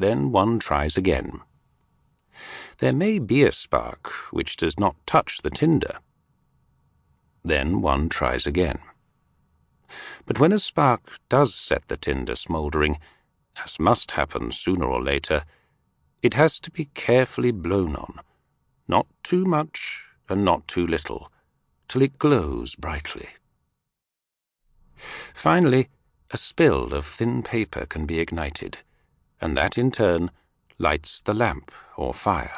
Then one tries again. There may be a spark which does not touch the tinder. Then one tries again. But when a spark does set the tinder smouldering, as must happen sooner or later, it has to be carefully blown on, not too much and not too little, till it glows brightly. Finally, a spill of thin paper can be ignited, and that in turn lights the lamp or fire.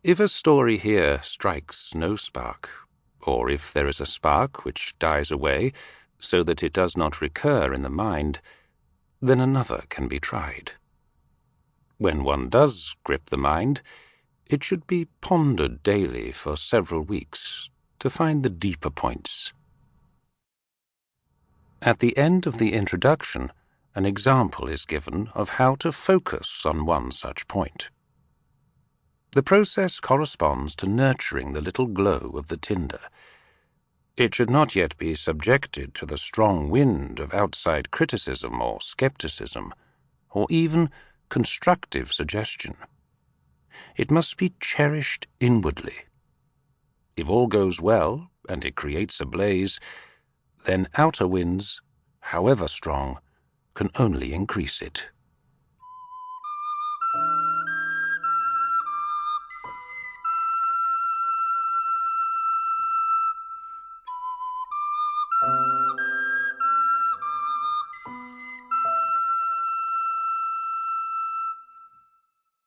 If a story here strikes no spark, or if there is a spark which dies away so that it does not recur in the mind, then another can be tried. When one does grip the mind, it should be pondered daily for several weeks to find the deeper points. At the end of the introduction, an example is given of how to focus on one such point. The process corresponds to nurturing the little glow of the tinder. It should not yet be subjected to the strong wind of outside criticism or skepticism, or even constructive suggestion. It must be cherished inwardly. If all goes well and it creates a blaze, then outer winds, however strong, can only increase it.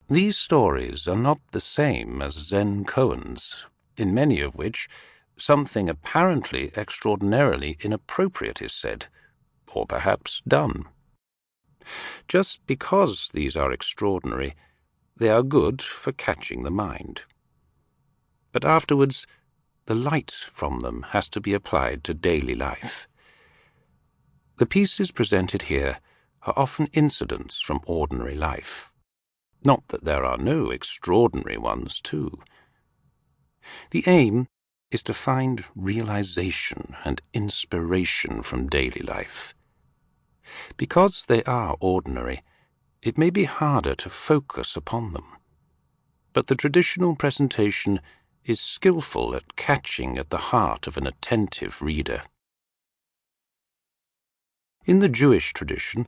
These stories are not the same as Zen koans, in many of which something apparently extraordinarily inappropriate is said, or perhaps done. Just because these are extraordinary, they are good for catching the mind. But afterwards, the light from them has to be applied to daily life. The pieces presented here are often incidents from ordinary life. Not that there are no extraordinary ones, too. The aim is to find realization and inspiration from daily life. Because they are ordinary, it may be harder to focus upon them. But the traditional presentation is skillful at catching at the heart of an attentive reader. In the Jewish tradition,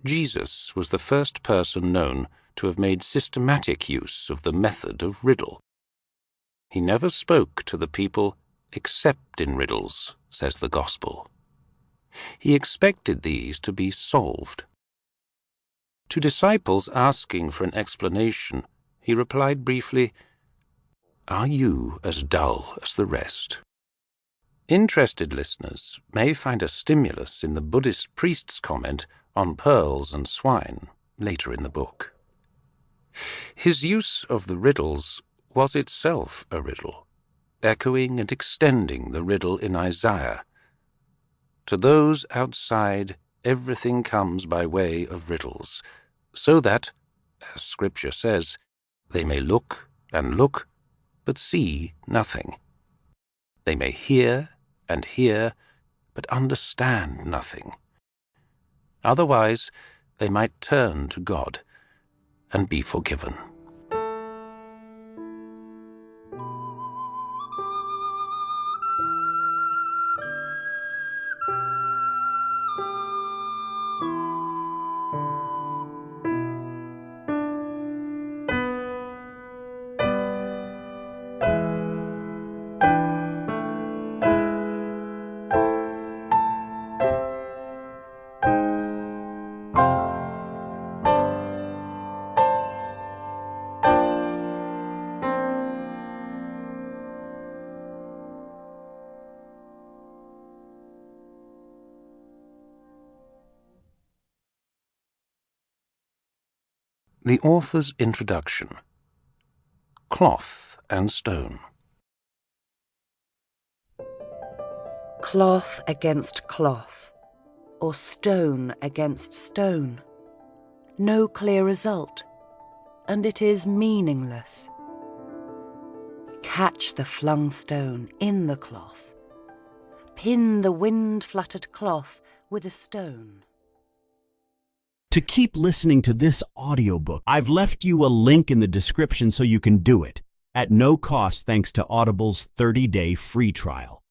Jesus was the first person known to have made systematic use of the method of riddle. He never spoke to the people except in riddles, says the Gospel. He expected these to be solved. To disciples asking for an explanation, he replied briefly, "Are you as dull as the rest?" Interested listeners may find a stimulus in the Buddhist priest's comment on pearls and swine later in the book. His use of the riddles was itself a riddle, echoing and extending the riddle in Isaiah. To those outside, everything comes by way of riddles, so that, as Scripture says, they may look and look, but see nothing. They may hear and hear, but understand nothing. Otherwise, they might turn to God and be forgiven. The author's introduction. Cloth and stone. Cloth against cloth, or stone against stone. No clear result, and it is meaningless. Catch the flung stone in the cloth. Pin the wind-fluttered cloth with a stone. To keep listening to this audiobook, I've left you a link in the description so you can do it, at no cost thanks to Audible's 30-day free trial.